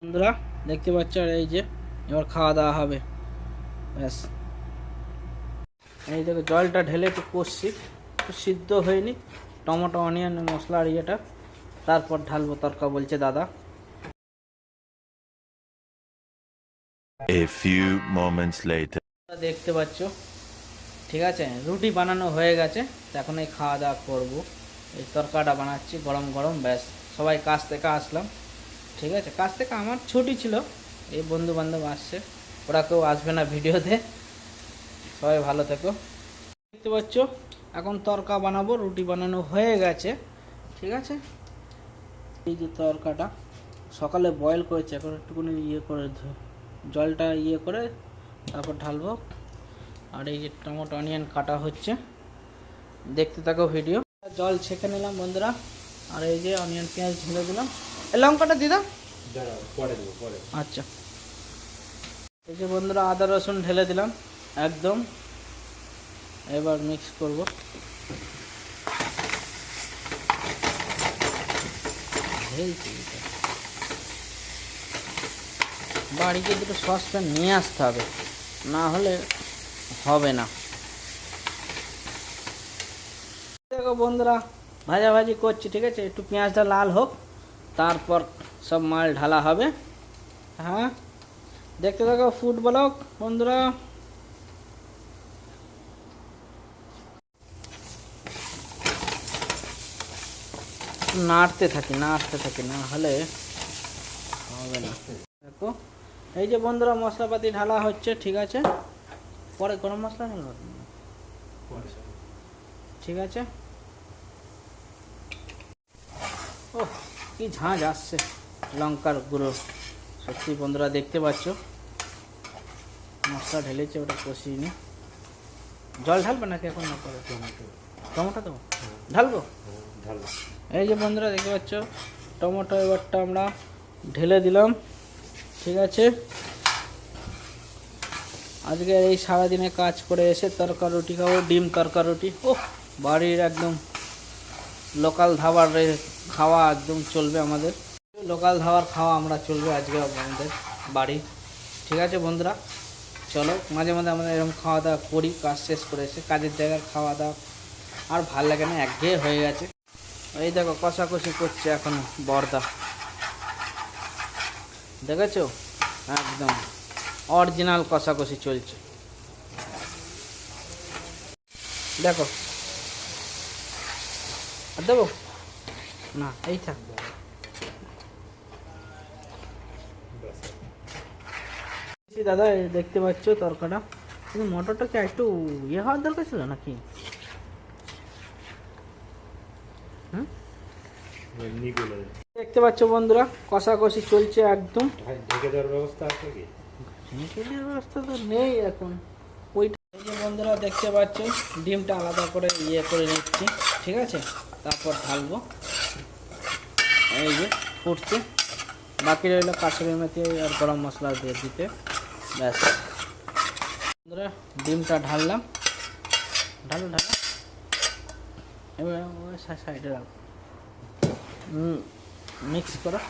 বন্ধুরা দেখতে পাচ্ছ, আর এই যে এবার খাওয়া দাওয়া হবে। ব্যাস, এই দেখো জলটা ঢেলে একটু কষছি, একটু সিদ্ধ হয়নি, টমেটো অনিয়ন মশলা আর ইয়েটা, তারপর ঢালবো তরকা বলছে দাদা। A few moments later. দেখতে পাচ্ছ, ঠিক আছে, রুটি বানানো হয়ে গেছে, এখন এই খাওয়া দাওয়া করবো। এই তরকাটা বানাচ্ছি গরম গরম। ব্যাস, সবাই কাজ থেকে আসলাম, ঠিক আছে, কাজ থেকে আমার ছুটি ছিল, এই বন্ধু বান্ধব আসছে, ওরা কেউ আসবে না ভিডিওতে। সবাই ভালো থেকো। দেখতে পাচ্ছ এখন তরকা বানাবো, রুটি বানানো হয়ে গেছে, ঠিক আছে। এই যে তরকাটা সকালে বয়েল করেছি, এখন একটুখানি ইয়ে করে জলটা ইয়ে করে তারপর ঢালবো। আর এই যে টমেটো অনিয়ন কাটা হচ্ছে, দেখতে থাকো ভিডিও। জল ছেঁকে নিলাম বন্ধুরা, আর এই যে অনিয়ন পেঁয়াজ ঢেলে দিলাম। লঙ্কাটা দিদা আচ্ছা। এই যে বন্ধুরা আদা রসুন ঢেলে দিলাম একদম, এবার মিক্স করব। বাড়িতে দুটো সসপ্যান নিয়ে আসতে হবে, না হলে হবে না। দেখো বন্ধুরা ভাজাভাজি করছি, ঠিক আছে, একটু পেঁয়াজটা লাল হোক, তারপর সব মাল ঢালা হবে। হ্যাঁ, দেখতে থাকো ফুড ব্লগ বন্ধুরা। নাড়তে থাকি না হলে হবে না। দেখো এই যে বন্ধুরা মশলাপাতি ঢালা হচ্ছে, ঠিক আছে, পরে গরম মশলা ঢালবো, ঠিক আছে। ও কি ঝাঁঝ আসছে লঙ্কার গুঁড়ো, সত্যি বন্ধুরা দেখতে পাচ্ছ, মশলা ঢেলেছে, ওটা কষিয়ে নি। জল ঢালবে নাকি এখন? না পরে টমেটো দেবো, ঢালবো। এই যে বন্ধুরা দেখতে পাচ্ছ টমেটো এবারটা আমরা ঢেলে দিলাম, ঠিক আছে। আজকে এই সারাদিনে কাজ করে এসে তরকা রুটি খাবো, ডিম তরকা রুটি। ও বাড়ির একদম লোকাল ধাবার খাওয়া একদম চলবে আমাদের, লোকাল ধাবার খাওয়া আমরা চলবে আজকে আমাদের বাড়ি, ঠিক আছে বন্ধুরা। চলো মাঝে মাঝে আমরা এরকম খাওয়া দাওয়া করি, কাজ শেষ করে এসে কাজের জায়গার খাওয়া দাওয়া আর ভাল লাগে না, একঘেয়ে হয়ে গেছে। এই দেখো কষাকষি করছে এখন বর্দা, দেখেছো, একদম অরিজিনাল কষাকষি চলছে। দেখো আর দেবো না, এই থাক। দাদা দেখতে পাচ্ছ তরকাটা, কিন্তু মটরটাকে একটু ইয়ে হওয়ার দরকার ছিল নাকি? দেখতে পাচ্ছ বন্ধুরা কষাকষি চলছে একদম। ঢেকে দেওয়ার ব্যবস্থা আছে কি? ঢেকে দেওয়ার ব্যবস্থা তো নেই এখন। ওইটা এই যে বন্ধুরা দেখতে পাচ্ছ ডিমটা আলাদা করে ইয়ে করে নিচ্ছি, ঠিক আছে, তারপর ঢালবো। এই যে ফুটছে, বাকি রইলো কাসুরি মেথি আর গরম মশলা দিয়ে দিতে। ব্যাস বন্ধুরা ডিমটা ঢাললাম, ঢালো এবার সাইডে রাখো, মিক্স করো।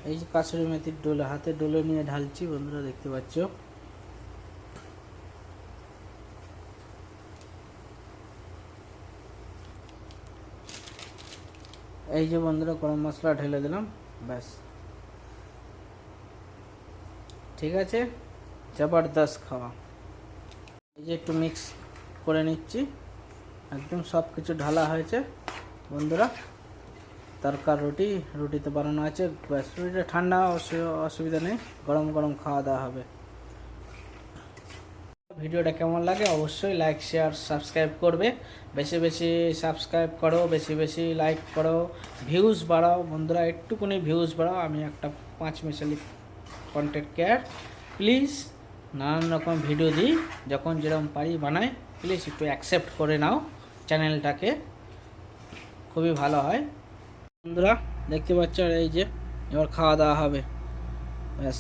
এই যে কাসুরি মেথির ডোলে হাতে ডোলে নিয়ে ঢালছি বন্ধুরা দেখতে পাচ্ছ। এই যে বন্ধুরা গরম মশলা ঢেলে দিলাম, ব্যাস ঠিক আছে, জবরদস্ত খাওয়া। এই যে একটু মিক্স করে নিচ্ছি, একদম সব কিছু ঢালা হয়েছে বন্ধুরা। তরকার রুটিতে বানানো আছে, ব্যাস রুটিটা ঠান্ডা অসুবিধা নেই, গরম গরম খাওয়া দাওয়া হবে। ভিডিওটা কেমন লাগে অবশ্যই লাইক শেয়ার সাবস্ক্রাইব করবে, বেশি বেশি সাবস্ক্রাইব করো, বেশি বেশি লাইক করো, ভিউজ বাড়াও বন্ধুরা, একটুকুনি ভিউজ বাড়াও। আমি একটা 5 মিশালি কন্টেন্ট কেয়ার, প্লিজ নানান রকম ভিডিও দিই, যখন যেরকম পারি বানাই, প্লিজ একটু অ্যাকসেপ্ট করে নাও চ্যানেলটাকে, খুবই ভালো হয় বন্ধুরা দেখতে পাচ্ছ। আর এই যে এবার খাওয়া দাওয়া হবে, ব্যাস।